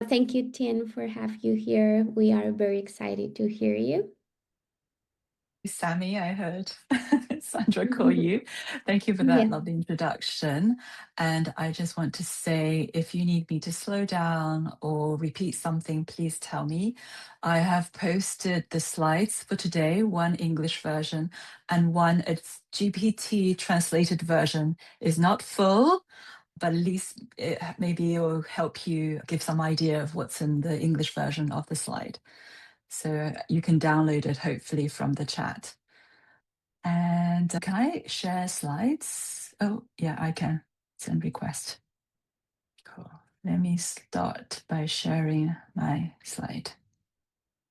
Thank you, Tien, for having you here. We are very excited to hear you. Sammy, I heard Sandra call you. Thank you for that Yeah. lovely introduction. And I just want to say, if you need me to slow down or repeat something, please tell me. I have posted the slides for today, one English version and one it's GPT translated version. Is not full, but at least maybe it will help you give some idea of what's in the English version of the slide. So you can download it hopefully from the chat. And can I share slides? Oh, yeah, I can. Send request. Cool. Let me start by sharing my slide.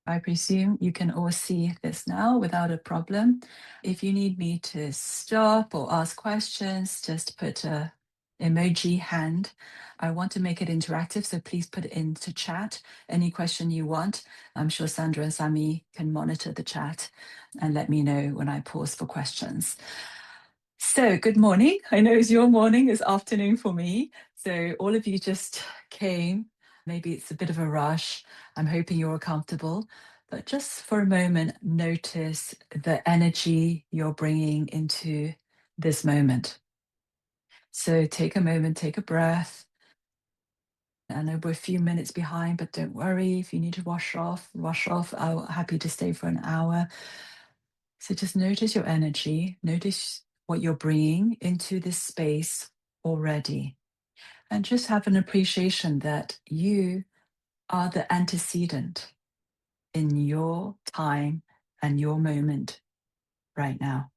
I presume you can all see this now without a problem. If you need me to stop or ask questions, just put a emoji hand. I want to make it interactive, so please put it into chat. Any question you want. I'm sure Sandra and Sami can monitor the chat and let me know when I pause for questions. So good morning. I know it's your morning, it's afternoon for me. So all of you just came. Maybe it's a bit of a rush. I'm hoping you're all comfortable. But just for a moment, notice the energy you're bringing into this moment. So take a moment, take a breath. I know we're a few minutes behind, but don't worry. If you need to rush off. I'm happy to stay for an hour. So just notice your energy. Notice what you're bringing into this space already. And just have an appreciation that you are the antecedent in your time and your moment right now.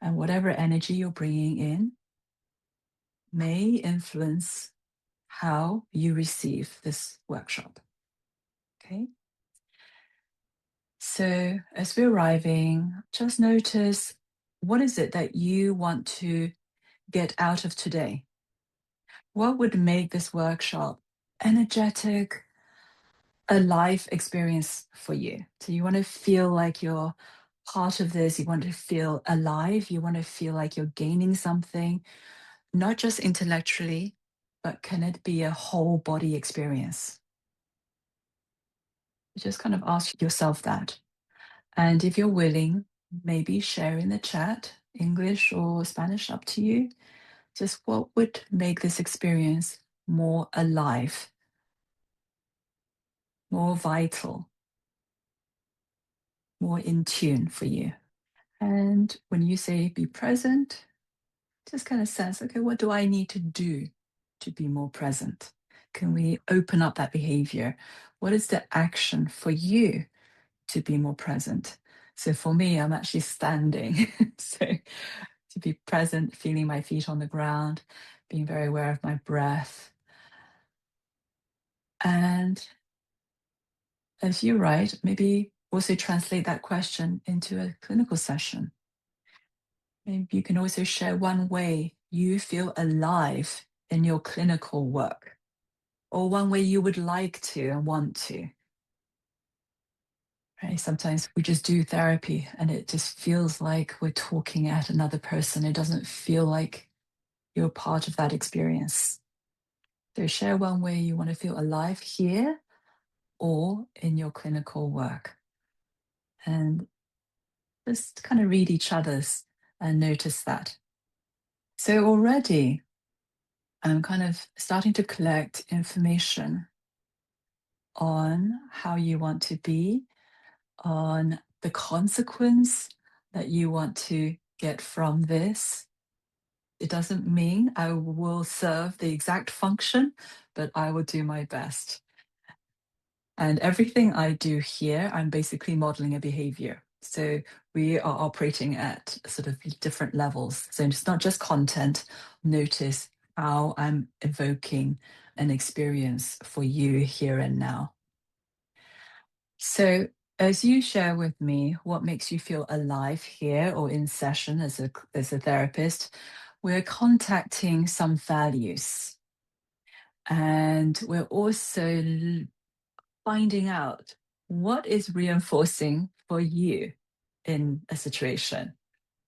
And whatever energy you're bringing in may influence how you receive this workshop. Okay. So as we're arriving, just notice, what is it that you want to get out of today? What would make this workshop energetic, a life experience for you? So you want to feel like you're part of this, you want to feel alive, you want to feel like you're gaining something, not just intellectually, but can it be a whole body experience? You just kind of ask yourself that. And if you're willing, maybe share in the chat, English or Spanish, up to you. Just what would make this experience more alive, more vital, more in tune for you? And when you say be present, just kind of sense, okay, what do I need to do to be more present? Can we open up that behavior? What is the action for you to be more present? So for me, I'm actually standing. So to be present, feeling my feet on the ground, being very aware of my breath. And as you write, maybe also translate that question into a clinical session. Maybe you can also share one way you feel alive in your clinical work, or one way you would like to and want to. Right? Sometimes we just do therapy and it just feels like we're talking at another person. It doesn't feel like you're part of that experience. So share one way you want to feel alive here or in your clinical work. And just kind of read each other's and notice that. So already I'm kind of starting to collect information on how you want to be, on the consequence that you want to get from this. It doesn't mean I will serve the exact function, but I will do my best. And everything I do here, I'm basically modeling a behavior. So we are operating at sort of different levels. So it's not just content. Notice how I'm evoking an experience for you here and now. So as you share with me what makes you feel alive here or in session as a therapist, we're contacting some values. And we're also finding out what is reinforcing for you in a situation.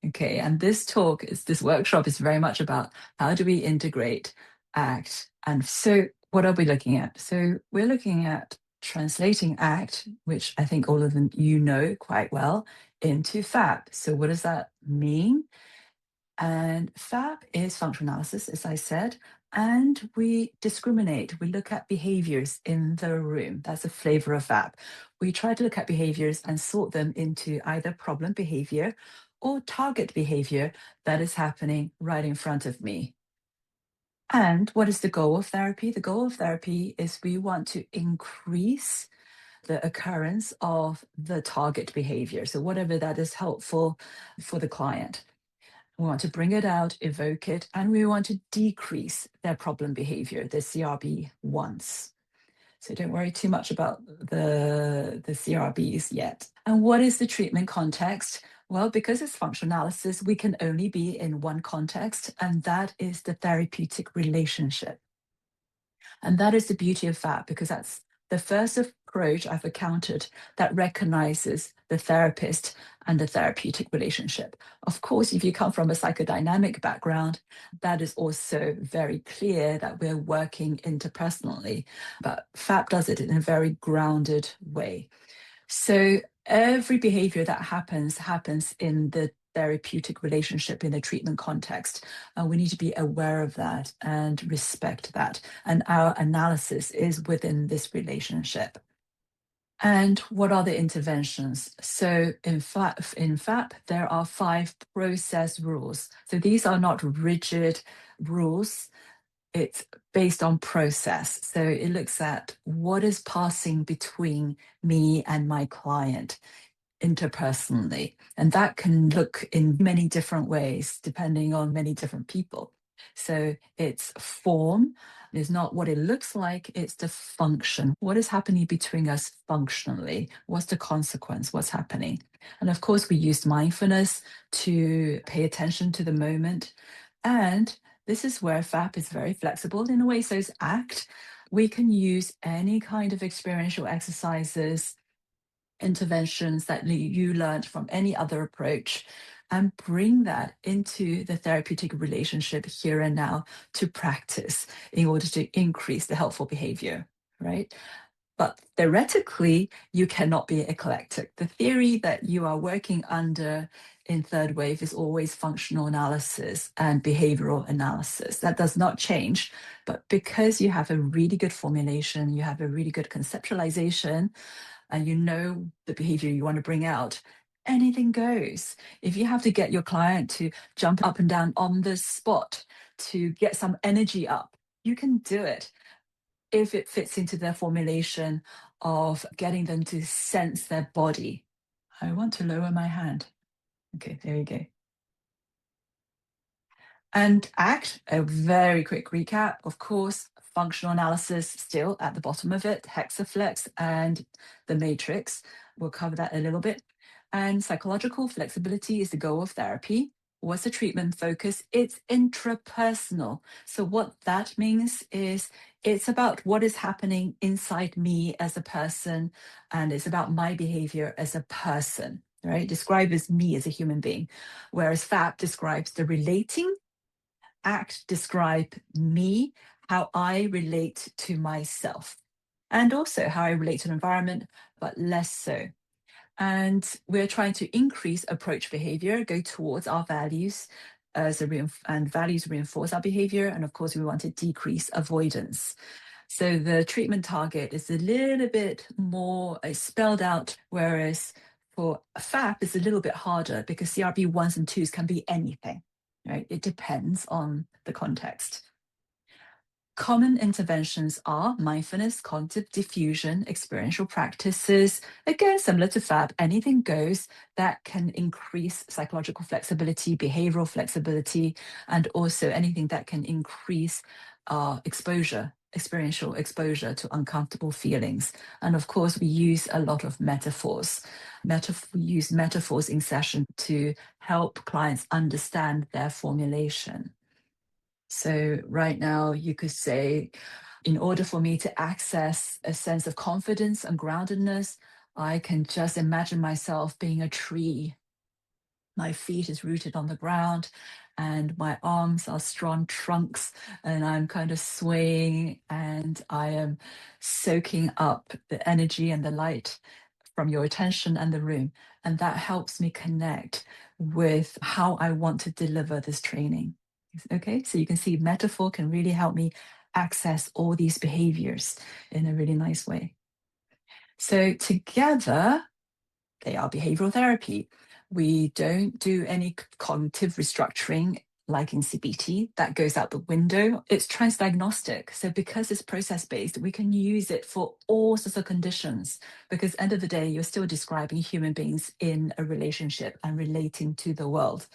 Okay, and this workshop is very much about how do we integrate, act. And so What are we looking at? So we're looking at translating ACT, which I think all of them you know quite well, into FAP. So what does that mean? And FAP is functional analysis, as I said, and we discriminate. We look at behaviors in the room. That's a flavor of FAP. We try to look at behaviors and sort them into either problem behavior or target behavior that is happening right in front of me. And what is the goal of therapy? The goal of therapy is we want to increase the occurrence of the target behavior. So, whatever that is helpful for the client. We want to bring it out, evoke it, and we want to decrease their problem behavior, the CRB ones. So don't worry too much about the CRBs yet. And what is the treatment context? Well, because it's functional analysis, we can only be in one context, and that is the therapeutic relationship. And that is the beauty of that, because that's the first approach I've encountered that recognizes the therapist and the therapeutic relationship. Of course, if you come from a psychodynamic background, that is also very clear that we're working interpersonally, but FAP does it in a very grounded way. So every behavior that happens in the therapeutic relationship in the treatment context. We need to be aware of that and respect that. And our analysis is within this relationship. And what are the interventions? So in FAP, there are 5 process rules. So these are not rigid rules. It's based on process. So it looks at what is passing between me and my client interpersonally. And that can look in many different ways, depending on many different people. So its form is not what it looks like, it's the function. What is happening between us functionally? What's the consequence? What's happening? And of course, we use mindfulness to pay attention to the moment. And this is where FAP is very flexible in a way, so is ACT. We can use any kind of experiential exercises, interventions that you learned from any other approach, and bring that into the therapeutic relationship here and now to practice in order to increase the helpful behavior, right? But theoretically, you cannot be eclectic. The theory that you are working under in third wave is always functional analysis and behavioral analysis. That does not change. But because you have a really good formulation, you have a really good conceptualization, and you know the behavior you want to bring out, anything goes. If you have to get your client to jump up and down on the spot to get some energy up, you can do it if it fits into their formulation of getting them to sense their body. I want to lower my hand. Okay, there you go. And ACT, a very quick recap, of course, functional analysis still at the bottom of it, hexaflex and the matrix. We'll cover that a little bit. And psychological flexibility is the goal of therapy. What's the treatment focus? It's intrapersonal. So what that means is it's about what is happening inside me as a person, and it's about my behavior as a person, right? Described as me as a human being. Whereas FAP describes the relating, ACT describe me, how I relate to myself, and also how I relate to the environment, but less so. And we're trying to increase approach behavior, go towards our values, and values reinforce our behavior. And of course, we want to decrease avoidance. So the treatment target is a little bit more spelled out, whereas for FAP, it's a little bit harder because CRB 1s and 2s can be anything, right? It depends on the context. Common interventions are mindfulness, cognitive diffusion, experiential practices. Again, similar to FAP, anything goes that can increase psychological flexibility, behavioral flexibility, and also anything that can increase experiential exposure to uncomfortable feelings. And of course, we use a lot of metaphors. We use metaphors in session to help clients understand their formulation. So right now, you could say, in order for me to access a sense of confidence and groundedness, I can just imagine myself being a tree. My feet is rooted on the ground, and my arms are strong trunks, and I'm kind of swaying, and I am soaking up the energy and the light from your attention and the room. And that helps me connect with how I want to deliver this training. Okay, so you can see metaphor can really help me access all these behaviors in a really nice way. So together, they are behavioral therapy. We don't do any cognitive restructuring like in CBT. That goes out the window. It's transdiagnostic. So because it's process-based, we can use it for all sorts of conditions, because end of the day, you're still describing human beings in a relationship and relating to the world.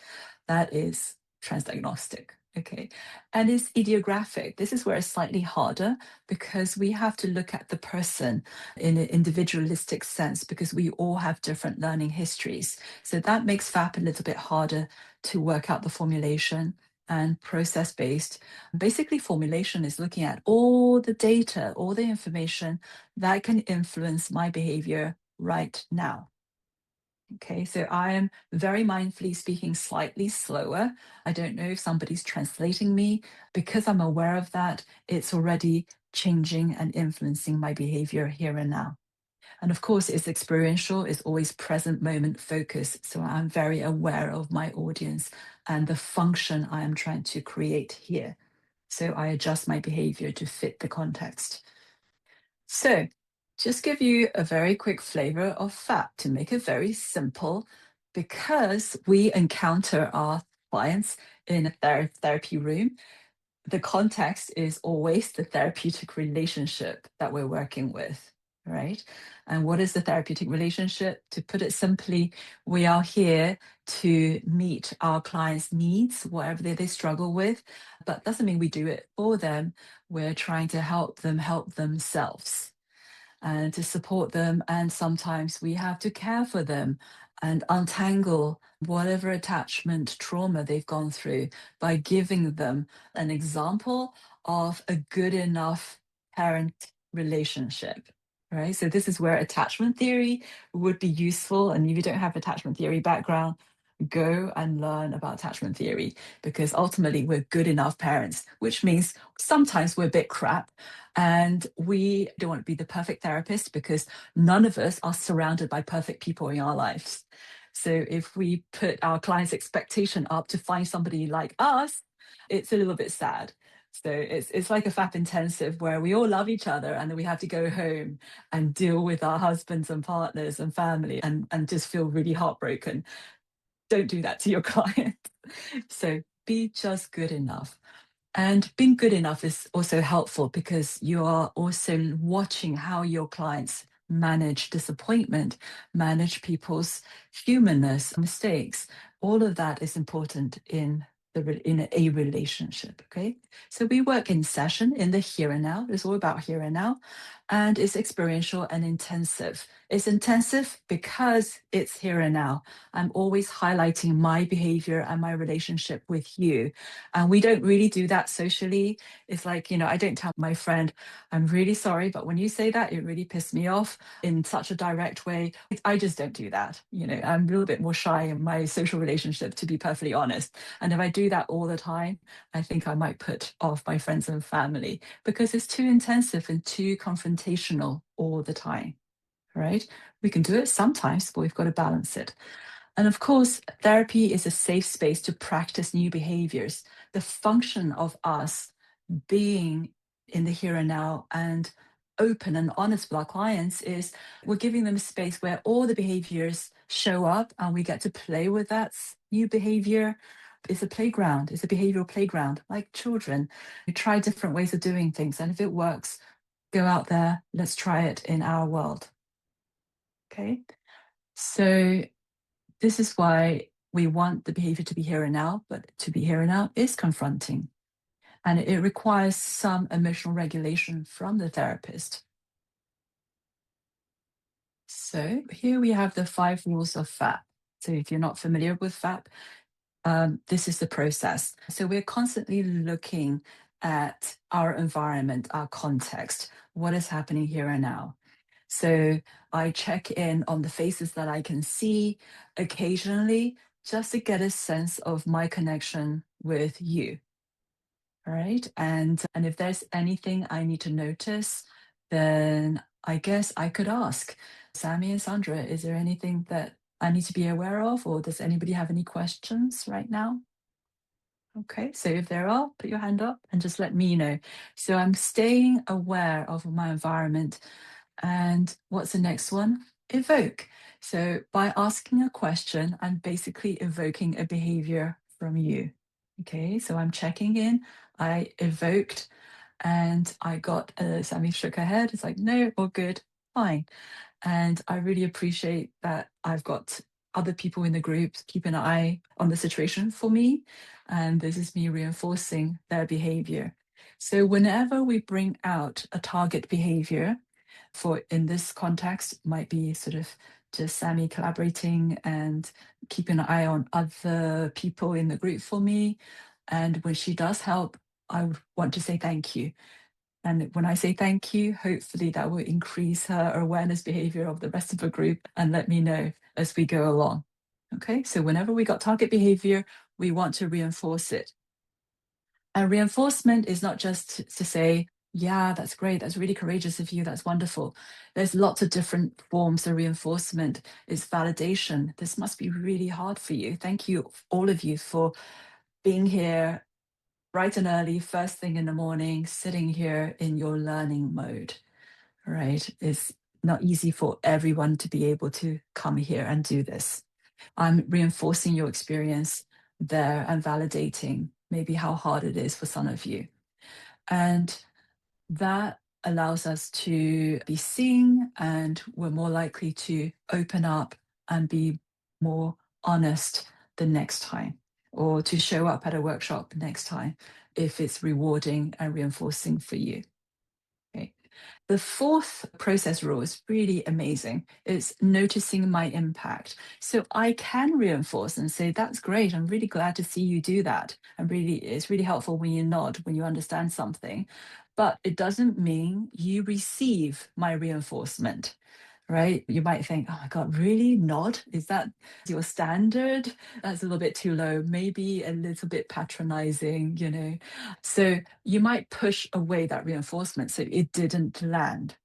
That is transdiagnostic. Okay. And it's idiographic. This is where it's slightly harder, because we have to look at the person in an individualistic sense, because we all have different learning histories. So that makes FAP a little bit harder to work out the formulation. And process-based, basically formulation is looking at all the data, all the information that can influence my behavior right now. Okay, so I am very mindfully speaking slightly slower. I don't know if somebody's translating me. Because I'm aware of that, it's already changing and influencing my behavior here and now. And of course, it's experiential, it's always present moment focus. So I'm very aware of my audience and the function I am trying to create here. So I adjust my behavior to fit the context. So just give you a very quick flavor of FAP to make it very simple, because we encounter our clients in a therapy room. The context is always the therapeutic relationship that we're working with, right? And what is the therapeutic relationship? To put it simply, we are here to meet our clients' needs, whatever they struggle with. But doesn't mean we do it for them. We're trying to help them help themselves and to support them. And sometimes we have to care for them and untangle whatever attachment trauma they've gone through by giving them an example of a good enough parent relationship. Right. So this is where attachment theory would be useful. And if you don't have attachment theory background, go and learn about attachment theory, because ultimately we're good enough parents, which means sometimes we're a bit crap and we don't want to be the perfect therapist, because none of us are surrounded by perfect people in our lives. So if we put our client's expectation up to find somebody like us, it's a little bit sad. So it's like a FAP intensive where we all love each other, and then we have to go home and deal with our husbands and partners and family and just feel really heartbroken. Don't do that to your client. So be just good enough. And being good enough is also helpful, because you are also watching how your clients manage disappointment, manage people's humanness, mistakes. All of that is important in a relationship. Okay, so we work in session in the here and now. It's all about here and now, and it's experiential and intensive. It's intensive because it's here and now. I'm always highlighting my behavior and my relationship with you. And we don't really do that socially. It's like, I don't tell my friend, I'm really sorry, but when you say that, it really pissed me off in such a direct way. I just don't do that. I'm a little bit more shy in my social relationship, to be perfectly honest. And if I do that all the time, I think I might put off my friends and family, because it's too intensive and too confrontational all the time, right? We can do it sometimes, but we've got to balance it. And of course, therapy is a safe space to practice new behaviors. The function of us being in the here and now and open and honest with our clients is we're giving them a space where all the behaviors show up and we get to play with that new behavior. It's a playground, it's a behavioral playground, like children. We try different ways of doing things. And if it works, go out there, let's try it in our world. Okay. So this is why we want the behavior to be here and now, but to be here and now is confronting. And it requires some emotional regulation from the therapist. So here we have the 5 rules of FAP. So if you're not familiar with FAP, this is the process. So we're constantly looking at our environment, our context, what is happening here and now. So I check in on the faces that I can see occasionally. just to get a sense of my connection with you. All right. And if there's anything I need to notice, then I guess I could ask Sammy and Sandra, is there anything that I need to be aware of, or does anybody have any questions right now? Okay, so if there are, put your hand up and just let me know. So I'm staying aware of my environment. And what's the next one? Evoke. So by asking a question, I'm basically evoking a behavior from you. Okay, so I'm checking in. I evoked and I got Sammy shook her head. It's like, no, all good, fine. And I really appreciate that I've got other people in the group keeping an eye on the situation for me. And this is me reinforcing their behavior. So whenever we bring out a target behavior, for in this context, might be sort of just Sammy collaborating and keeping an eye on other people in the group for me. And when she does help, I would want to say thank you. And when I say thank you, hopefully that will increase her awareness behavior of the rest of the group and let me know as we go along. Okay, so whenever we got target behavior, we want to reinforce it. And reinforcement is not just to say, yeah, that's great, that's really courageous of you, that's wonderful. There's lots of different forms of reinforcement. It's validation. This must be really hard for you. Thank you, all of you, for being here bright and early, first thing in the morning, sitting here in your learning mode, right? It's not easy for everyone to be able to come here and do this. I'm reinforcing your experience there and validating maybe how hard it is for some of you. And that allows us to be seen, and we're more likely to open up and be more honest the next time, or to show up at a workshop next time if it's rewarding and reinforcing for you. Okay. The fourth process rule is really amazing. It's noticing my impact. So I can reinforce and say, that's great. I'm really glad to see you do that. It's really helpful when you nod, when you understand something. But it doesn't mean you receive my reinforcement, right? You might think, oh my God, really? Nod? Is that your standard? That's a little bit too low, maybe a little bit patronizing, you know? So you might push away that reinforcement so it didn't land.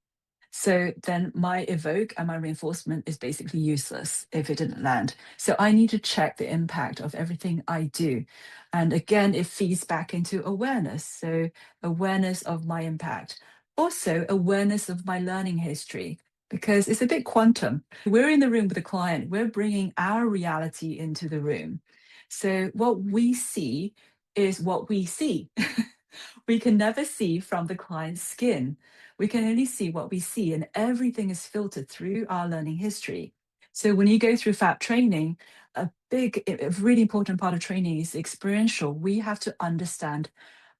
So then my evoke and my reinforcement is basically useless if it didn't land. So I need to check the impact of everything I do. And again, it feeds back into awareness. So awareness of my impact. Also awareness of my learning history, because it's a bit quantum. We're in the room with a client, we're bringing our reality into the room. So what we see is what we see. We can never see from the client's skin. We can only see what we see, and everything is filtered through our learning history. So when you go through FAP training, a really important part of training is experiential. We have to understand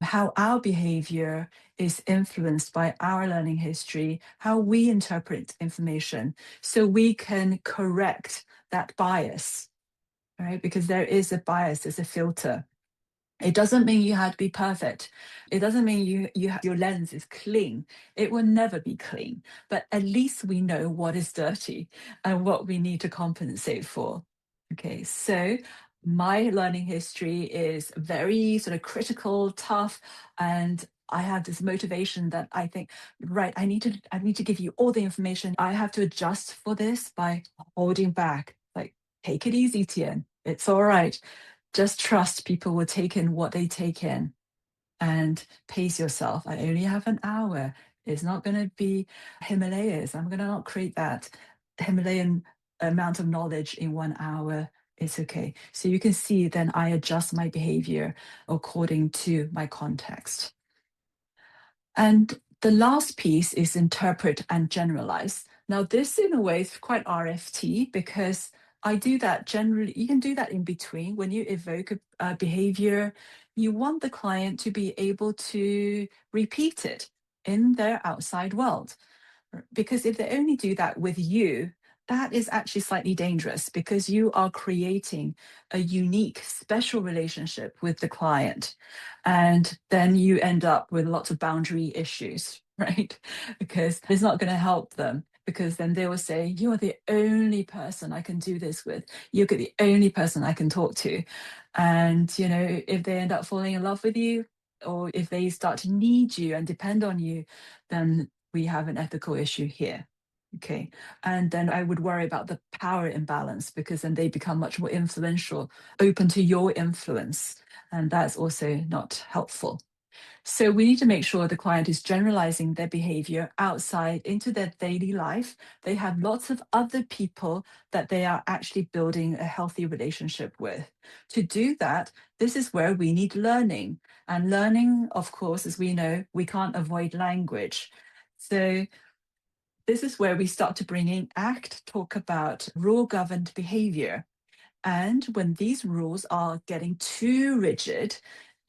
how our behavior is influenced by our learning history, how we interpret information, so we can correct that bias, right? Because there is a bias, there's a filter. It doesn't mean you have to be perfect. It doesn't mean your lens is clean. It will never be clean, but at least we know what is dirty and what we need to compensate for. Okay, so my learning history is very sort of critical, tough, and I have this motivation that I think, right, I need to give you all the information. I have to adjust for this by holding back. Like, take it easy, Tien. It's all right. Just trust people will take in what they take in, and pace yourself. I only have an hour. It's not going to be Himalayas. I'm going to not create that Himalayan amount of knowledge in 1 hour. It's okay. So you can see then I adjust my behavior according to my context. And the last piece is interpret and generalize. Now, this in a way is quite RFT, because I do that generally. You can do that in between. When you evoke a behavior, you want the client to be able to repeat it in their outside world. Because if they only do that with you, that is actually slightly dangerous, because you are creating a unique, special relationship with the client. And then you end up with lots of boundary issues, right? Because it's not going to help them. because then they will say, you're the only person I can do this with. You're the only person I can talk to. And, if they end up falling in love with you, or if they start to need you and depend on you, then we have an ethical issue here. Okay. And then I would worry about the power imbalance, because then they become much more influential, open to your influence. And that's also not helpful. So we need to make sure the client is generalizing their behavior outside into their daily life. They have lots of other people that they are actually building a healthy relationship with. To do that, this is where we need learning. And learning, of course, as we know, we can't avoid language. So this is where we start to bring in ACT, talk about rule-governed behavior. And when these rules are getting too rigid,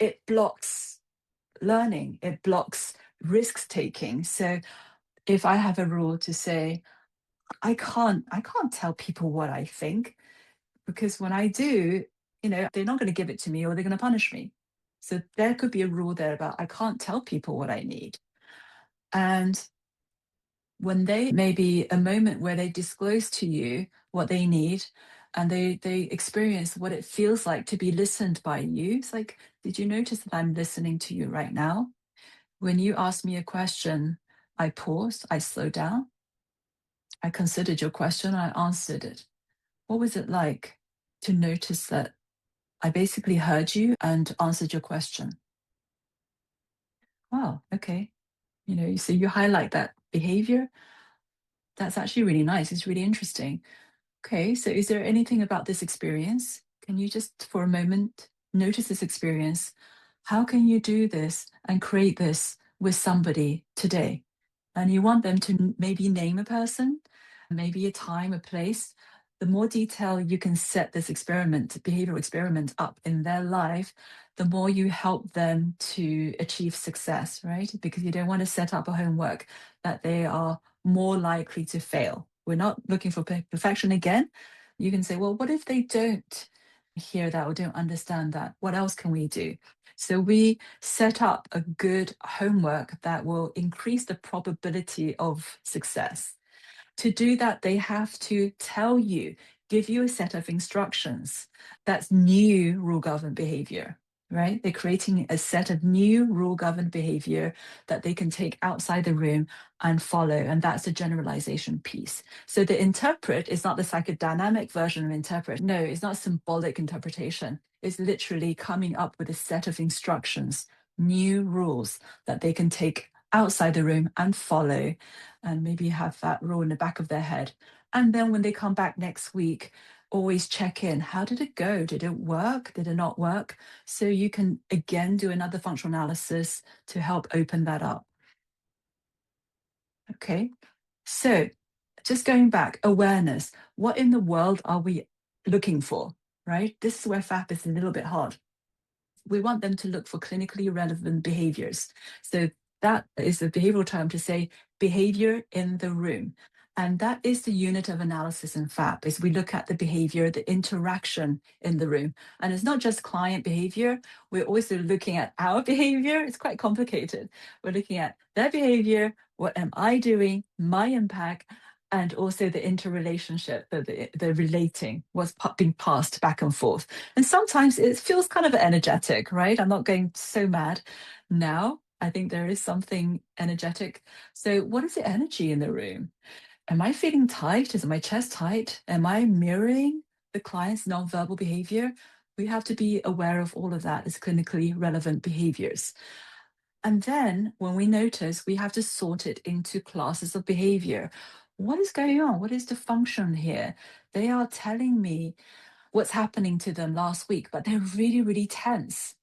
it blocks learning, it blocks risk taking. So if I have a rule to say, I can't tell people what I think, because when I do, they're not going to give it to me, or they're going to punish me. So there could be a rule there about I can't tell people what I need. And when they maybe a moment where they disclose to you what they need, and they experience what it feels like to be listened by you. It's like, did you notice that I'm listening to you right now? When you asked me a question, I paused, I slowed down, I considered your question, I answered it. What was it like to notice that I basically heard you and answered your question? Wow, okay. So you highlight that behavior. That's actually really nice. It's really interesting. Okay, so is there anything about this experience? Can you just for a moment notice this experience? How can you do this and create this with somebody today? And you want them to maybe name a person, maybe a time, a place. The more detail you can set this experiment, behavioral experiment up in their life, the more you help them to achieve success, right? Because you don't want to set up a homework that they are more likely to fail. We're not looking for perfection again. You can say, well, what if they don't hear that or don't understand that? What else can we do? So we set up a good homework that will increase the probability of success. To do that, they have to tell you, give you a set of instructions. That's new rule-governed behavior, right? They're creating a set of new rule-governed behavior that they can take outside the room and follow. And that's the generalization piece. So the interpret is not the psychodynamic version of interpret. No, it's not symbolic interpretation. It's literally coming up with a set of instructions, new rules that they can take outside the room and follow, and maybe have that rule in the back of their head. And then when they come back next week, always check in. How did it go? Did it work? Did it not work? So you can again do another functional analysis to help open that up. Okay, so just going back, awareness. What in the world are we looking for, right? This is where FAP is a little bit hard. We want them to look for clinically relevant behaviors. So that is a behavioral term to say behavior in the room. And that is the unit of analysis in FAP, is we look at the behavior, the interaction in the room. And it's not just client behavior, we're also looking at our behavior. It's quite complicated. We're looking at their behavior, what am I doing, my impact, and also the interrelationship, the relating, what's being passed back and forth. And sometimes it feels kind of energetic, right? I'm not going so mad now. I think there is something energetic. So what is the energy in the room? Am I feeling tight? Is my chest tight? Am I mirroring the client's nonverbal behavior? We have to be aware of all of that as clinically relevant behaviors. And then when we notice, we have to sort it into classes of behavior. What is going on? What is the function here? They are telling me what's happening to them last week, but they're really, really tense.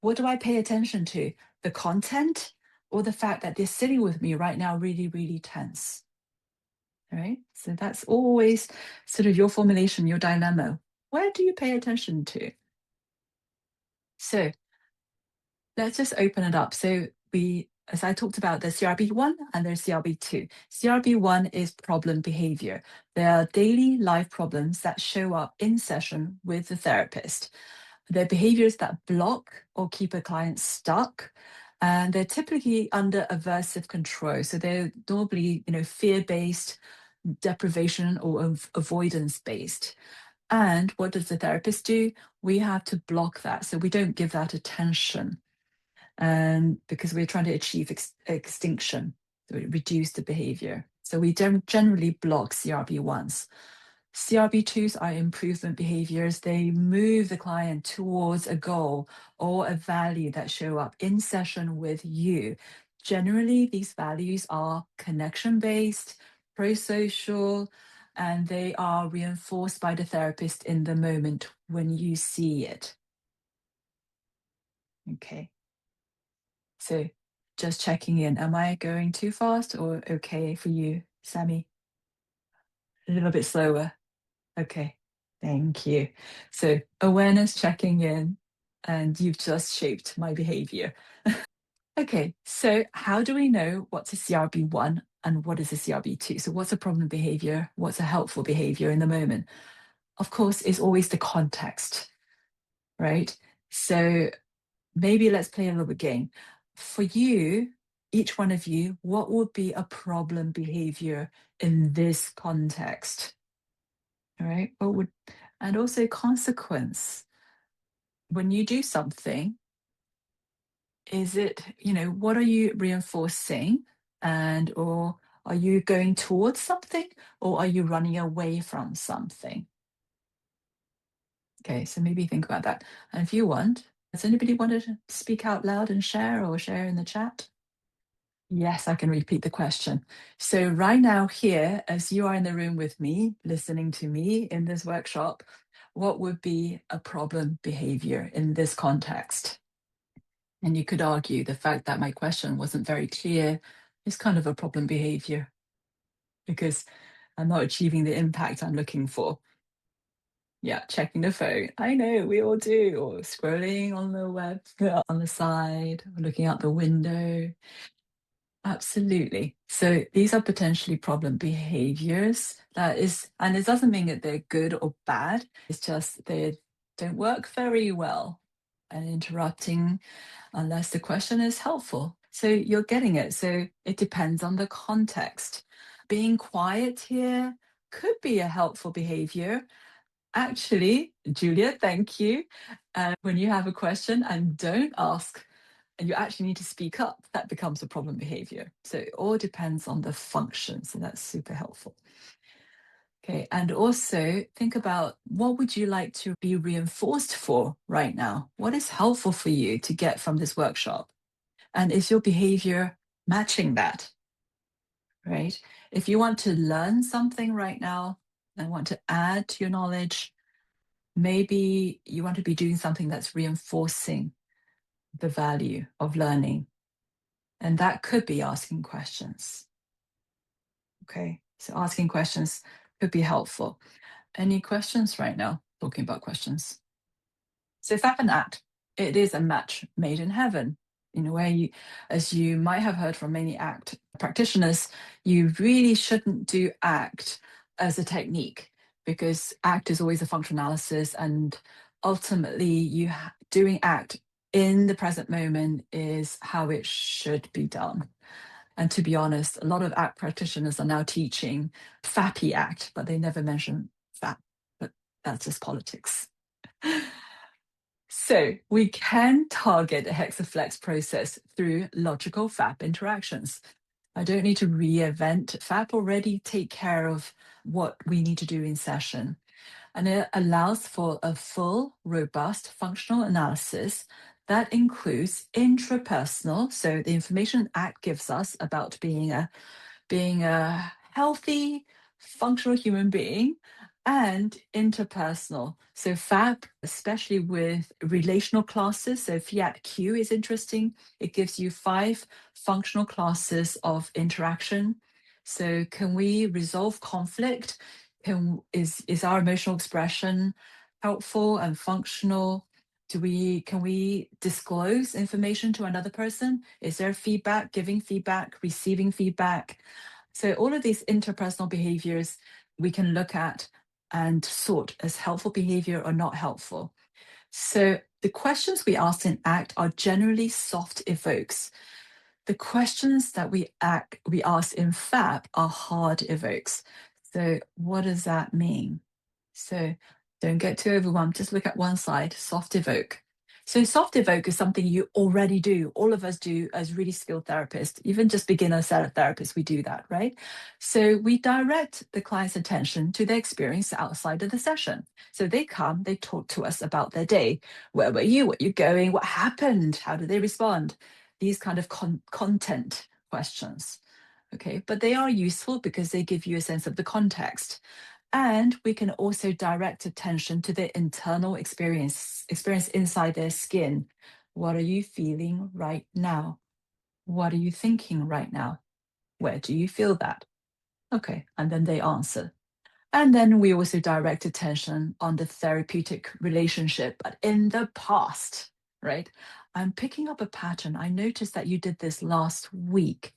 What do I pay attention to? The content or the fact that they're sitting with me right now, really, really tense? All right. So that's always sort of your formulation, your dilemma. Where do you pay attention to? So let's just open it up. So as I talked about, there's CRB1 and there's CRB2. CRB1 is problem behavior. There are daily life problems that show up in session with the therapist. They're behaviors that block or keep a client stuck. And they're typically under aversive control. So they're normally, fear-based, deprivation or avoidance based. And what does the therapist do? We have to block that. So we don't give that attention. And because we're trying to achieve extinction, so we reduce the behavior. So we don't generally block CRB1s. CRB2s are improvement behaviors. They move the client towards a goal or a value that show up in session with you. Generally, these values are connection-based, pro-social, and they are reinforced by the therapist in the moment when you see it. Okay. So just checking in. Am I going too fast or okay for you, Sammy? A little bit slower. Okay. Thank you. So awareness checking in, and you've just shaped my behavior. Okay. So how do we know what's a CRB1 and what is a CRB2? So what's a problem behavior? What's a helpful behavior in the moment? Of course, it's always the context, right? So maybe let's play a little bit game. For you, each one of you, what would be a problem behavior in this context? All right. What would, and also consequence. When you do something, is it, what are you reinforcing? And, or are you going towards something or are you running away from something? Okay. So maybe think about that. And if you want, does anybody want to speak out loud and share or share in the chat? Yes, I can repeat the question. So, right now, here, as you are in the room with me, listening to me in this workshop, what would be a problem behavior in this context? And you could argue the fact that my question wasn't very clear is kind of a problem behavior because I'm not achieving the impact I'm looking for. Yeah, checking the phone. I know we all do, or scrolling on the web on the side, or looking out the window. Absolutely. So these are potentially problem behaviors. And it doesn't mean that they're good or bad. It's just they don't work very well and interrupting unless the question is helpful. So you're getting it. So it depends on the context. Being quiet here could be a helpful behavior. Actually, Julia, thank you. When you have a question and don't ask, and you actually need to speak up, that becomes a problem behavior. So it all depends on the function. So that's super helpful. Okay, and also think about what would you like to be reinforced for right now? What is helpful for you to get from this workshop? And is your behavior matching that? Right? If you want to learn something right now and want to add to your knowledge, maybe you want to be doing something that's reinforcing the value of learning. And that could be asking questions. Okay, so asking questions could be helpful. Any questions right now? Talking about questions. So FAP and ACT, it is a match made in heaven. In a way, as you might have heard from many ACT practitioners, you really shouldn't do ACT as a technique because ACT is always a functional analysis, and ultimately, doing ACT in the present moment is how it should be done. And to be honest, a lot of ACT practitioners are now teaching FAPy ACT, but they never mention FAP. But that's just politics. So we can target a hexaflex process through logical FAP interactions. I don't need to reinvent FAP already take care of what we need to do in session. And it allows for a full, robust functional analysis that includes intrapersonal, so the information ACT gives us about being a healthy, functional human being, and interpersonal. So FAP, especially with relational classes, so FIAT-Q is interesting. It gives you 5 functional classes of interaction. So can we resolve conflict? Is our emotional expression helpful and functional? Can we disclose information to another person? Is there feedback, giving feedback, receiving feedback? So all of these interpersonal behaviors we can look at and sort as helpful behavior or not helpful. So the questions we ask in ACT are generally soft evokes. The questions that we ask in FAP are hard evokes. So what does that mean? So don't get too overwhelmed. Just look at one side, soft evoke. So soft evoke is something you already do. All of us do as really skilled therapists, even just beginner therapists, we do that, right? So we direct the client's attention to their experience outside of the session. So they come, they talk to us about their day. Where were you? Where are you going? What happened? How did they respond? These kind of content questions. Okay, but they are useful because they give you a sense of the context. And we can also direct attention to their internal experience inside their skin. What are you feeling right now? What are you thinking right now? Where do you feel that? Okay, and then they answer. And then we also direct attention on the therapeutic relationship, but in the past, right? I'm picking up a pattern. I noticed that you did this last week.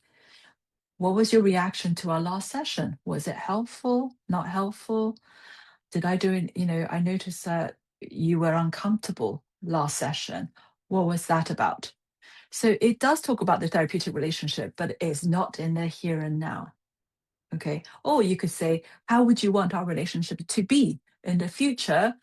What was your reaction to our last session? Was it helpful? Not helpful? Did I do it? I noticed that you were uncomfortable last session. What was that about? So it does talk about the therapeutic relationship, but it's not in the here and now. Okay. Or you could say, how would you want our relationship to be in the future?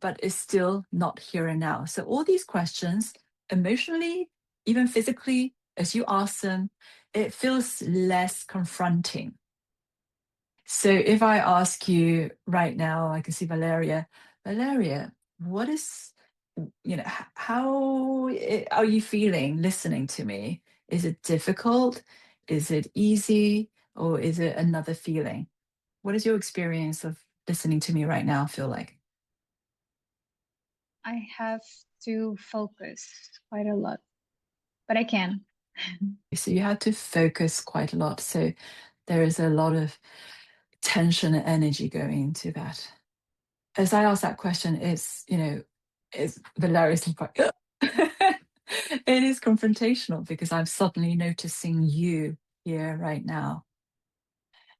But it's still not here and now. So all these questions, emotionally, even physically, as you ask them, it feels less confronting. So if I ask you right now, I can see Valeria, what is, how are you feeling listening to me? Is it difficult? Is it easy? Or is it another feeling? What is your experience of listening to me right now feel like? I have to focus quite a lot, but I can. So you had to focus quite a lot. So there is a lot of tension and energy going into that. As I ask that question, it's Valeria's like, it is confrontational because I'm suddenly noticing you here right now.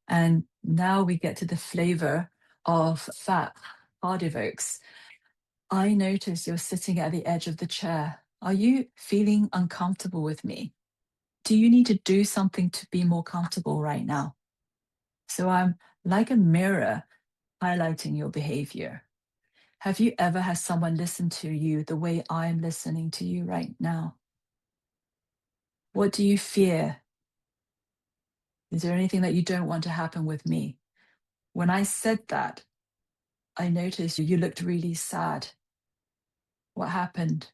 And now we get to the flavor of FAP, hard evokes. I notice you're sitting at the edge of the chair. Are you feeling uncomfortable with me? Do you need to do something to be more comfortable right now? So I'm like a mirror highlighting your behavior. Have you ever had someone listen to you the way I'm listening to you right now? What do you fear? Is there anything that you don't want to happen with me? When I said that, I noticed you looked really sad. What happened?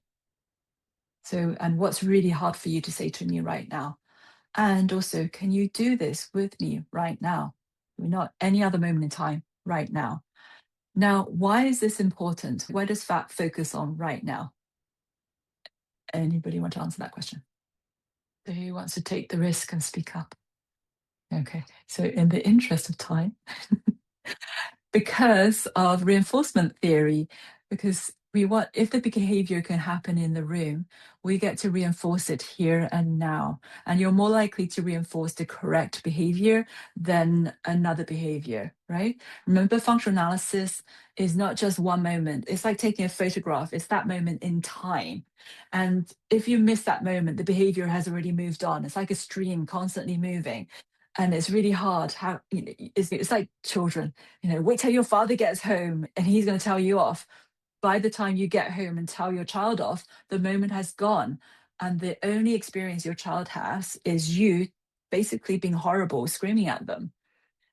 So, and what's really hard for you to say to me right now? And also, can you do this with me right now? Not any other moment in time, right now. Now, why is this important? Where does FAP focus on right now? Anybody want to answer that question? So who wants to take the risk and speak up? Okay, so in the interest of time, because of reinforcement theory, because we want, if the behavior can happen in the room, we get to reinforce it here and now. And you're more likely to reinforce the correct behavior than another behavior, right? Remember, functional analysis is not just one moment. It's like taking a photograph. It's that moment in time. And if you miss that moment, the behavior has already moved on. It's like a stream constantly moving. And it's really hard how, it's like children, wait till your father gets home and he's going to tell you off. By the time you get home and tell your child off, the moment has gone. And the only experience your child has is you basically being horrible, screaming at them.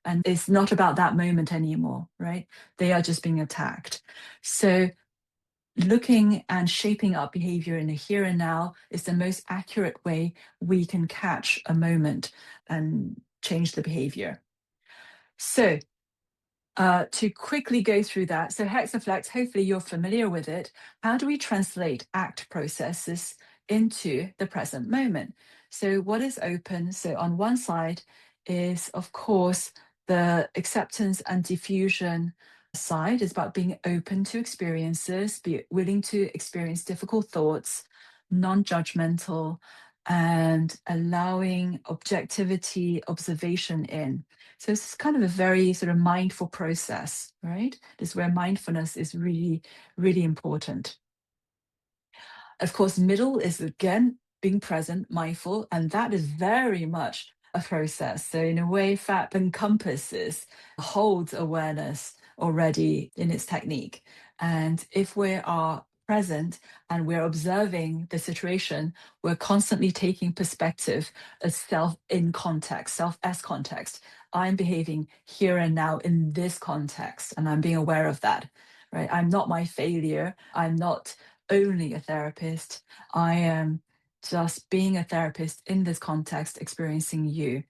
And it's not about that moment anymore, right? They are just being attacked. So looking and shaping our behavior in the here and now is the most accurate way we can catch a moment and change the behavior. So to quickly go through that, so Hexaflex, hopefully you're familiar with it. How do we translate ACT processes into the present moment? So what is open? So on one side is, of course, the acceptance and diffusion side is about being open to experiences, be willing to experience difficult thoughts, non-judgmental, and allowing objectivity, observation in. So it's kind of a very sort of mindful process, right? This is where mindfulness is really, really important. Of course, middle is again being present, mindful, and that is very much a process. So in a way, FAP encompasses, holds awareness already in its technique. And if we are present and we're observing the situation, we're constantly taking perspective as self in context, self as context. I'm behaving here and now in this context, and I'm being aware of that, right? I'm not my failure. I'm not only a therapist. I am just being a therapist in this context, experiencing you.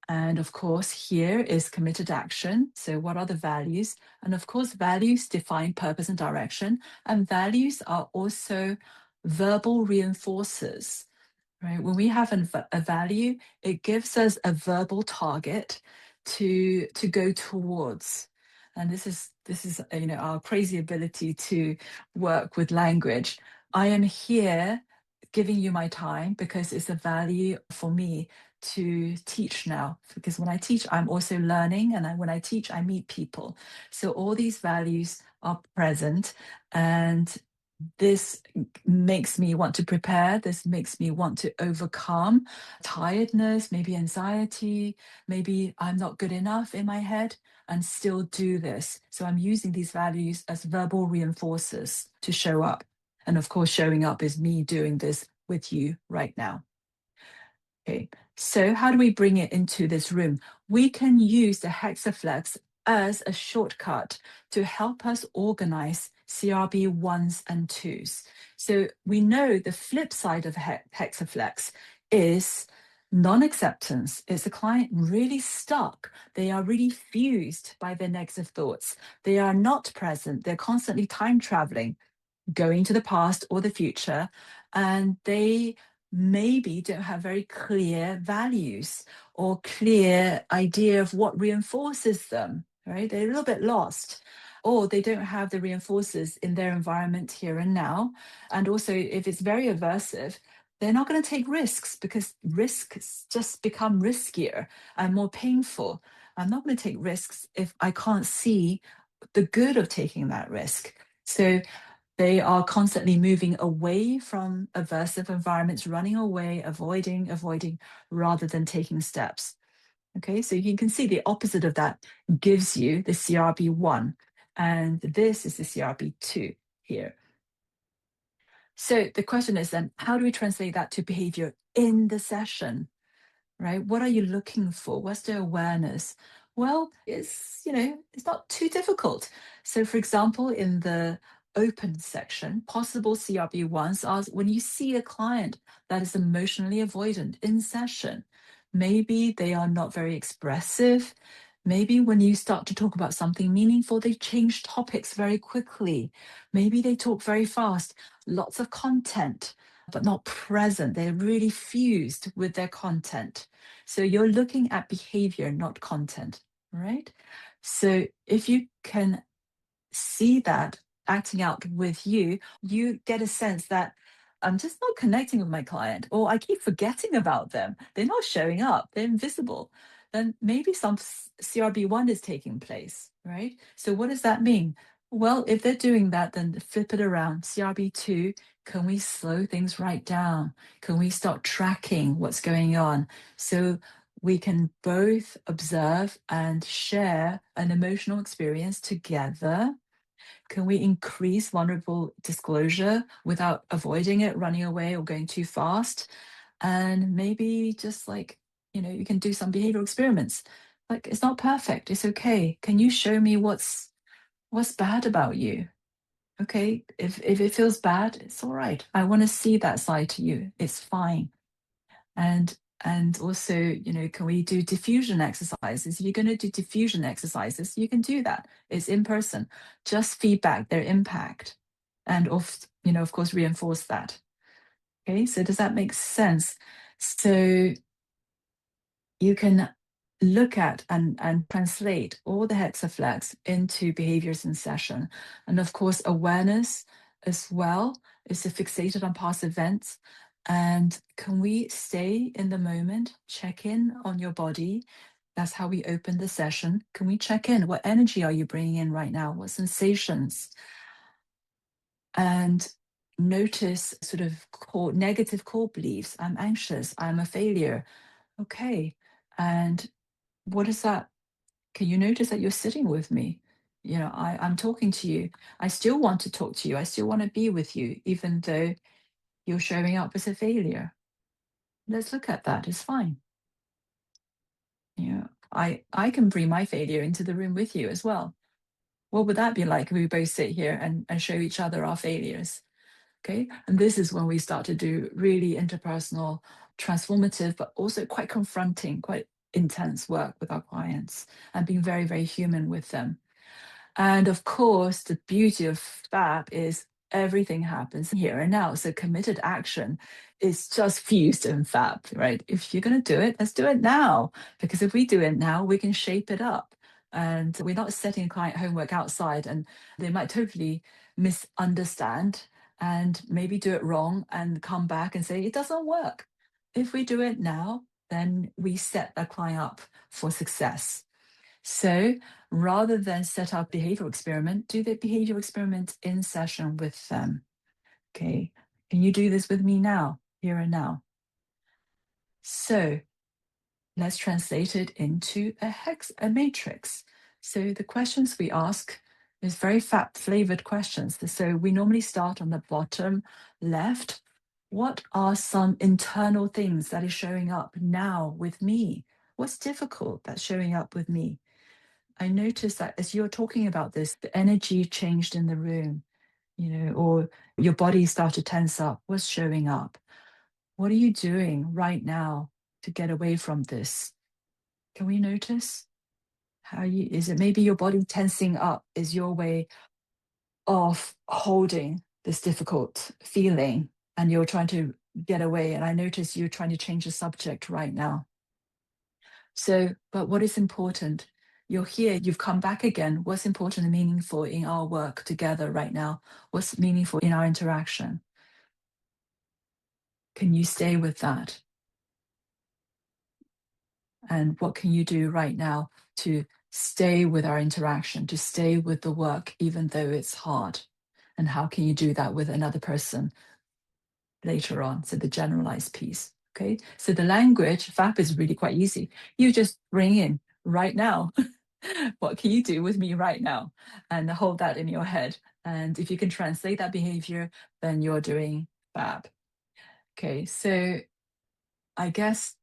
And of course, here is committed action. So, what are the values? And of course, values define purpose and direction. And values are also verbal reinforcers, right? When we have a value, it gives us a verbal target to go towards. And this is our crazy ability to work with language. I am here giving you my time because it's a value for me to teach now, because when I teach I'm also learning, and when I teach I meet people. So all these values are present, and this makes me want to prepare. This makes me want to overcome tiredness, maybe anxiety, maybe I'm not good enough in my head, and still do this. So I'm using these values as verbal reinforcers to show up. And of course, showing up is me doing this with you right now. Okay, so how do we bring it into this room? We can use the hexaflex as a shortcut to help us organize CRB 1s and 2s. So we know the flip side of hexaflex is non-acceptance. Is the client really stuck? They are really fused by their negative thoughts. They are not present. They're constantly time traveling, going to the past or the future, and they maybe don't have very clear values or clear idea of what reinforces them, right? They're a little bit lost, or they don't have the reinforcers in their environment here and now. And also, if it's very aversive, they're not going to take risks because risks just become riskier and more painful. I'm not going to take risks if I can't see the good of taking that risk. So they are constantly moving away from aversive environments, running away, avoiding, rather than taking steps. Okay, so you can see the opposite of that gives you the CRB1, and this is the CRB2 here. So the question is then, how do we translate that to behavior in the session? Right? What are you looking for? What's the awareness? Well, it's not too difficult. So for example, in the open section, possible CRB1s are when you see a client that is emotionally avoidant in session. Maybe they are not very expressive. Maybe when you start to talk about something meaningful, they change topics very quickly. Maybe they talk very fast, lots of content, but not present. They're really fused with their content. So you're looking at behavior, not content, right? So if you can see that acting out with you, you get a sense that I'm just not connecting with my client, or I keep forgetting about them. They're not showing up, they're invisible. Then maybe some CRB1 is taking place, right? So what does that mean? Well, if they're doing that, then flip it around. CRB2, can we slow things right down? Can we start tracking what's going on? So we can both observe and share an emotional experience together. Can we increase vulnerable disclosure without avoiding it, running away, or going too fast? And maybe just you can do some behavioral experiments. Like, it's not perfect. It's okay. Can you show me what's bad about you? Okay, if it feels bad, it's all right. I want to see that side to you. It's fine. And also, can we do diffusion exercises? If you're going to do diffusion exercises, you can do that. It's in person. Just feedback their impact, and of course, reinforce that. Okay, so does that make sense? So you can look at and translate all the hexaflex into behaviors in session. And of course, awareness as well is fixated on past events. And can we stay in the moment, check in on your body? That's how we open the session. Can we check in? What energy are you bringing in right now? What sensations? And notice sort of negative core beliefs. I'm anxious. I'm a failure. Okay. And what is that? Can you notice that you're sitting with me? You know, I'm talking to you. I still want to talk to you. I still want to be with you, even though you're showing up as a failure. Let's look at that. It's fine. You know, I can bring my failure into the room with you as well. What would that be like if we both sit here and show each other our failures? Okay. And this is when we start to do really interpersonal, transformative, but also quite confronting, quite intense work with our clients and being very, very human with them. And of course, the beauty of FAP is everything happens here and now. So committed action is just fused in FAP, right? If you're going to do it, let's do it now. Because if we do it now, we can shape it up. And we're not setting client homework outside, and they might totally misunderstand and maybe do it wrong and come back and say, it doesn't work. If we do it now, then we set a client up for success. So rather than set up behavioral experiment, do the behavioral experiment in session with them. Okay, can you do this with me now, here and now? So let's translate it into a matrix. So the questions we ask is very FAP flavored questions. So we normally start on the bottom left. What are some internal things that is showing up now with me? What's difficult that's showing up with me? I noticed that as you're talking about this, the energy changed in the room, you know, or your body started to tense up. What's showing up? What are you doing right now to get away from this? Can we notice how is it maybe your body tensing up is your way of holding this difficult feeling and you're trying to get away. And I notice you're trying to change the subject right now. So, but what is important? You're here, you've come back again. What's important and meaningful in our work together right now? What's meaningful in our interaction? Can you stay with that? And what can you do right now to stay with our interaction, to stay with the work, even though it's hard? And how can you do that with another person later on? So the generalized piece. Okay. So the language, FAP is really quite easy. You just bring in right now. What can you do with me right now? And hold that in your head. And if you can translate that behavior, then you're doing FAP. Okay. So I guess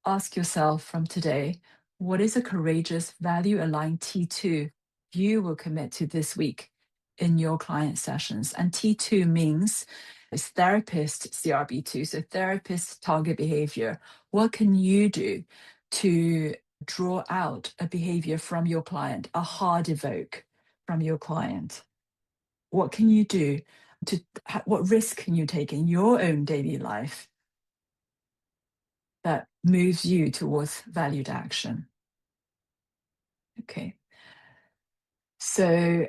ask yourself from today, what is a courageous, value-aligned T2 you will commit to this week in your client sessions? And T2 means it's therapist CRB2, so therapist target behavior. What can you do to draw out a behavior from your client, a hard evoke from your client? What can you do what risk can you take in your own daily life that moves you towards valued action? Okay. So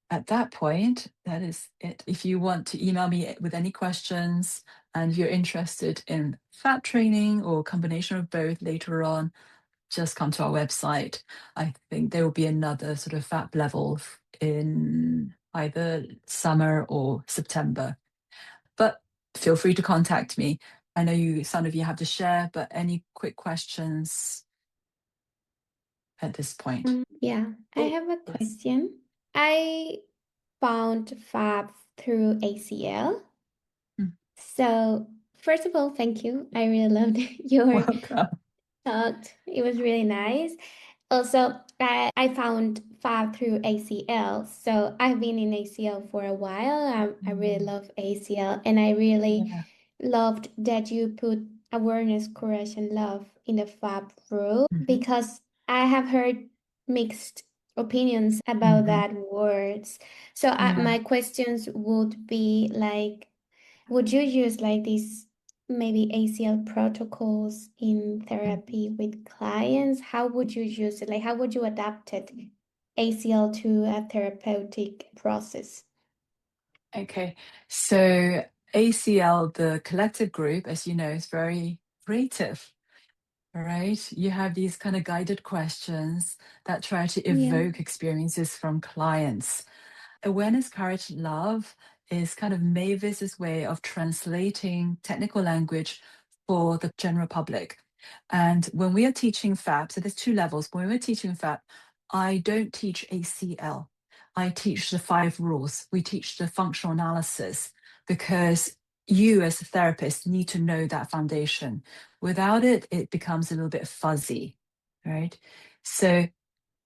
at that point, that is it. If you want to email me with any questions and if you're interested in FAP training or combination of both later on, just come to our website. I think there will be another sort of FAP level in either summer or September. But feel free to contact me. I know some of you have to share, but any quick questions at this point? Yeah, I Oh, have a yes. question. I found FAB through ACL. Mm. So, first of all, thank you. I really loved your Welcome. talk. It was really nice. Also, I found FAB through ACL. So, I've been in ACL for a while. I really love ACL, and I really Yeah. loved that you put awareness, courage, and love in the FAB rule Mhm. because I have heard mixed opinions about Mhm. that words. So Yeah. my questions would be like, would you use like these maybe ACL protocols in therapy with clients? How would you use it? Like, how would you adapt it, ACL to a therapeutic process? Okay. So ACL, the collective group, as you know, is very creative, right? You have these kind of guided questions that try to Yeah. evoke experiences from clients. Awareness, courage, love is kind of Mavis's way of translating technical language for the general public. And when we are teaching FAP, so there's 2 levels. When we're teaching FAP, I don't teach ACL. I teach the 5 rules. We teach the functional analysis because you as a therapist need to know that foundation. Without it, it becomes a little bit fuzzy, right? So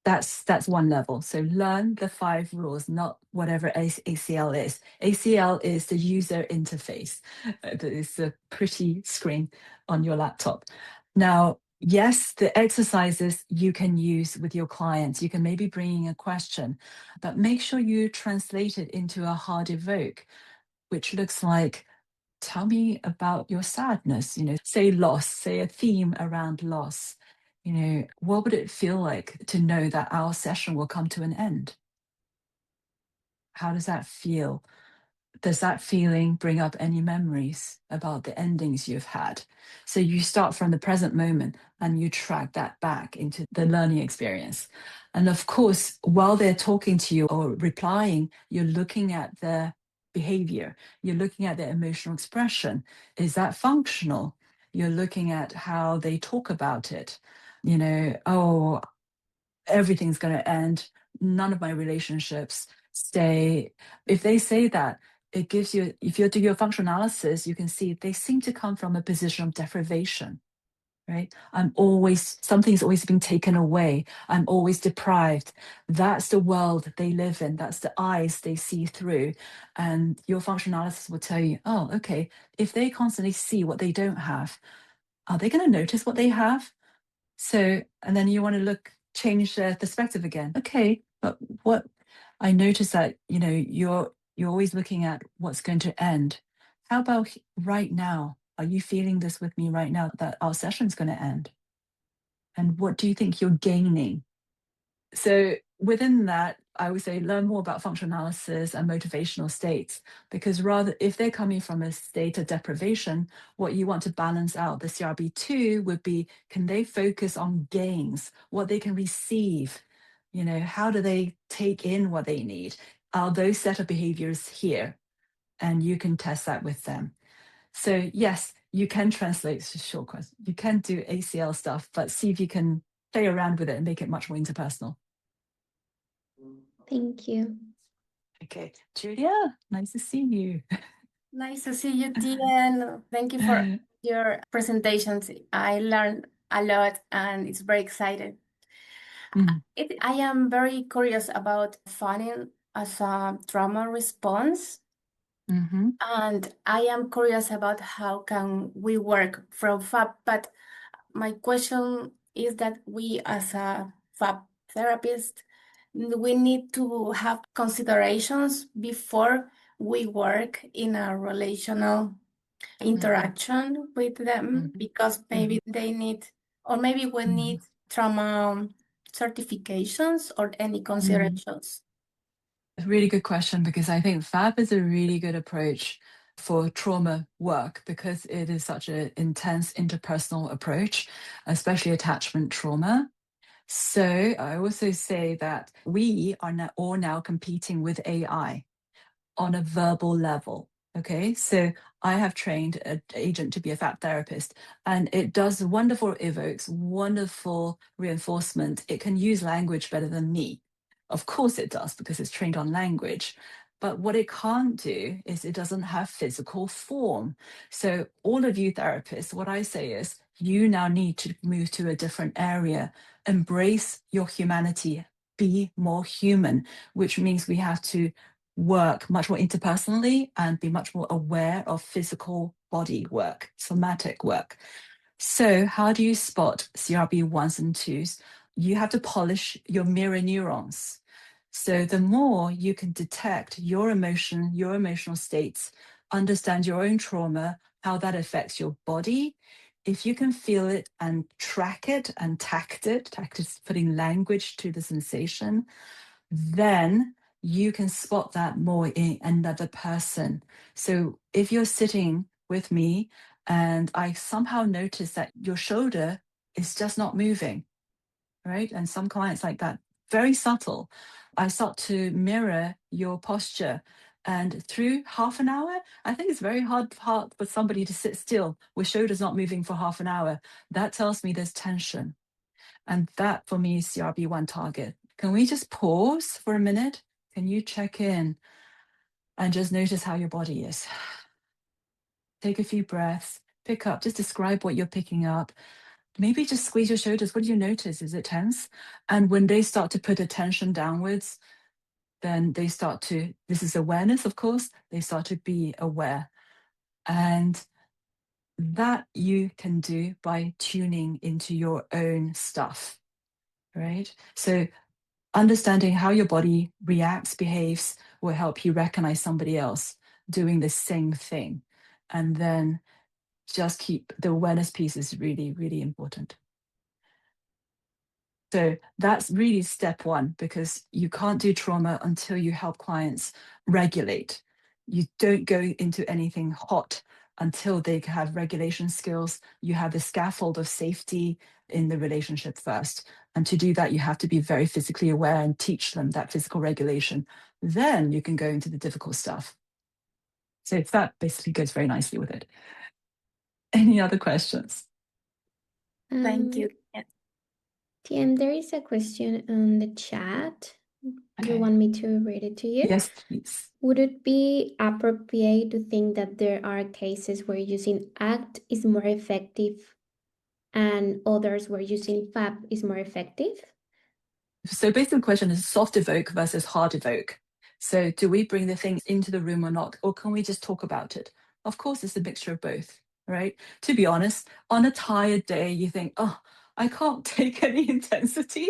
that's one level. So learn the 5 rules, not whatever ACL is. ACL is the user interface. It's a pretty screen on your laptop. Now, yes, the exercises you can use with your clients. You can maybe bring in a question, but make sure you translate it into a hard evoke, which looks like, tell me about your sadness, say loss, say a theme around loss. What would it feel like to know that our session will come to an end? How does that feel? Does that feeling bring up any memories about the endings you've had? So you start from the present moment and you track that back into the learning experience. And of course, while they're talking to you or replying, you're looking at their behavior. You're looking at their emotional expression. Is that functional? You're looking at how they talk about it. Oh, everything's going to end. None of my relationships stay. If they say that, it gives you, if you do your functional analysis, you can see they seem to come from a position of deprivation, right? Something's always being taken away. I'm always deprived. That's the world they live in. That's the eyes they see through. And your functional analysis will tell you, oh, okay, if they constantly see what they don't have, are they going to notice what they have? So, and then you want to change their perspective again. Okay, but what I notice that, you're always looking at what's going to end. How about right now? Are you feeling this with me right now that our session's going to end? And what do you think you're gaining? So within that, I would say learn more about functional analysis and motivational states, because rather, if they're coming from a state of deprivation, what you want to balance out the CRB2 would be, can they focus on gains, what they can receive? How do they take in what they need? Are those set of behaviors here? And you can test that with them. So yes, you can translate, it's a short question. You can do ACL stuff, but see if you can play around with it and make it much more interpersonal. Thank you. Okay, Julia, nice to see you. Nice to see you, Tien. Thank you for your presentations. I learned a lot and it's very exciting. I am very curious about funding as a trauma response. And I am curious about how can we work from FAP. But my question is that we as a FAP therapist, we need to have considerations before we work in a relational interaction with them, because maybe they need, or maybe we need trauma certifications or any considerations. A really good question, because I think FAP is a really good approach for trauma work because it is such an intense interpersonal approach, especially attachment trauma. So I also say that we are all now competing with AI on a verbal level. Okay, so I have trained an agent to be a FAP therapist, and it does wonderful evokes, wonderful reinforcement. It can use language better than me. Of course it does, because it's trained on language. But what it can't do is it doesn't have physical form. So all of you therapists, what I say is you now need to move to a different area, embrace your humanity, be more human, which means we have to work much more interpersonally and be much more aware of physical body work, somatic work. So how do you spot CRB 1s and 2s? You have to polish your mirror neurons. So the more you can detect your emotion, your emotional states, understand your own trauma, how that affects your body, if you can feel it and track it and tact is putting language to the sensation, then you can spot that more in another person. So if you're sitting with me and I somehow notice that your shoulder is just not moving, right? And some clients like that, very subtle. I start to mirror your posture And through half an hour, I think it's very hard for somebody to sit still with shoulders not moving for half an hour. That tells me there's tension. And that for me is CRB1 target. Can we just pause for a minute? Can you check in and just notice how your body is? Take a few breaths, pick up, just describe what you're picking up. Maybe just squeeze your shoulders. What do you notice? Is it tense? And when they start to put attention downwards, then they start to, this is awareness, of course, they start to be aware. And that you can do by tuning into your own stuff, right? So understanding how your body reacts, behaves, will help you recognize somebody else doing the same thing. And then just keep the awareness piece is really, really important. So that's really step one, because you can't do trauma until you help clients regulate. You don't go into anything hot until they have regulation skills. You have the scaffold of safety in the relationship first. And to do that, you have to be very physically aware and teach them that physical regulation. Then you can go into the difficult stuff. So that basically goes very nicely with it. Any other questions? Thank you. Tien, there is a question on the chat. Do you want me to read it to you? Yes, please. Would it be appropriate to think that there are cases where using ACT is more effective and others where using FAP is more effective? So basically the question is soft evoke versus hard evoke. So do we bring the things into the room or not? Or can we just talk about it? Of course, it's a mixture of both, right? To be honest, on a tired day, you think, oh, I can't take any intensity.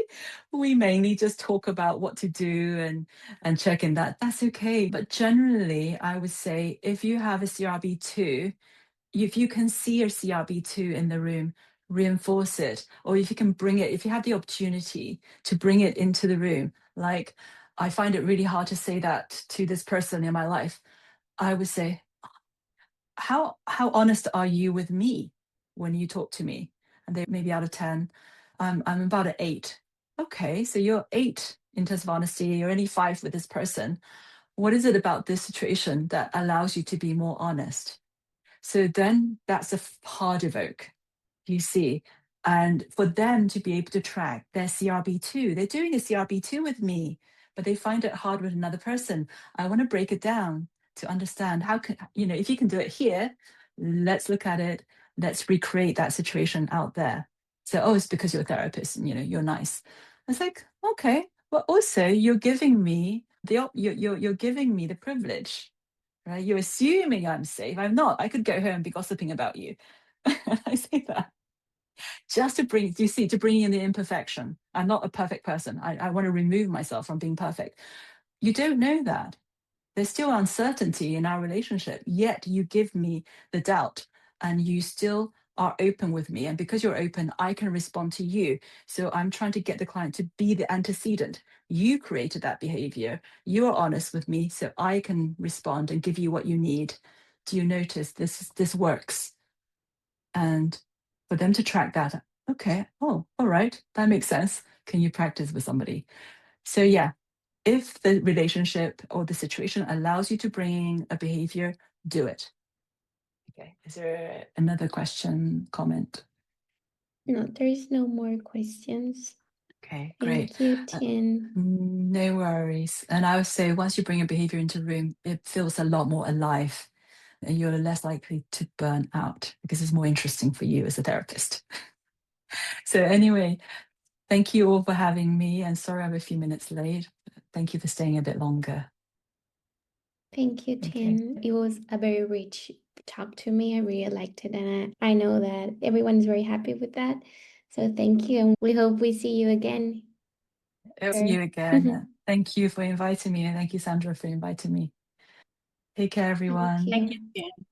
We mainly just talk about what to do and check in that. That's okay. But generally, I would say if you have a CRB2, if you can see your CRB2 in the room, reinforce it. Or if you can bring it, if you have the opportunity to bring it into the room, like I find it really hard to say that to this person in my life. I would say, how honest are you with me when you talk to me? And they maybe out of 10, I'm about an 8. Okay, so you're 8 in terms of honesty, you're only 5 with this person. What is it about this situation that allows you to be more honest? So then that's a hard evoke, you see. And for them to be able to track their CRB2, they're doing a CRB2 with me, but they find it hard with another person. I want to break it down to understand how can, if you can do it here, let's look at it. Let's recreate that situation out there. So, oh, it's because you're a therapist and, you're nice. It's like, okay, but also you're giving me you're giving me the privilege. Right? You're assuming I'm safe. I'm not. I could go home and be gossiping about you. I say that just to bring, to bring in the imperfection. I'm not a perfect person. I want to remove myself from being perfect. You don't know that. There's still uncertainty in our relationship, yet you give me the doubt and you still are open with me. And because you're open, I can respond to you. So I'm trying to get the client to be the antecedent. You created that behavior. You are honest with me, so I can respond and give you what you need. Do you notice this works? And for them to track that, okay, oh, all right, that makes sense. Can you practice with somebody? So yeah, if the relationship or the situation allows you to bring a behavior, do it. Okay, is there another question, comment? No, there is no more questions. Okay, great. Thank you, Tien. No worries. And I would say once you bring a behavior into the room, it feels a lot more alive and you're less likely to burn out because it's more interesting for you as a therapist. So anyway, thank you all for having me, and sorry I'm a few minutes late. Thank you for staying a bit longer. Thank you, Tien. It was a very rich talk to me. I really liked it, and I know that everyone is very happy with that. So thank you, and we hope we see you again. See you again. Thank you for inviting me, and thank you, Sandra, for inviting me. Take care, everyone. Thank you. Thank you.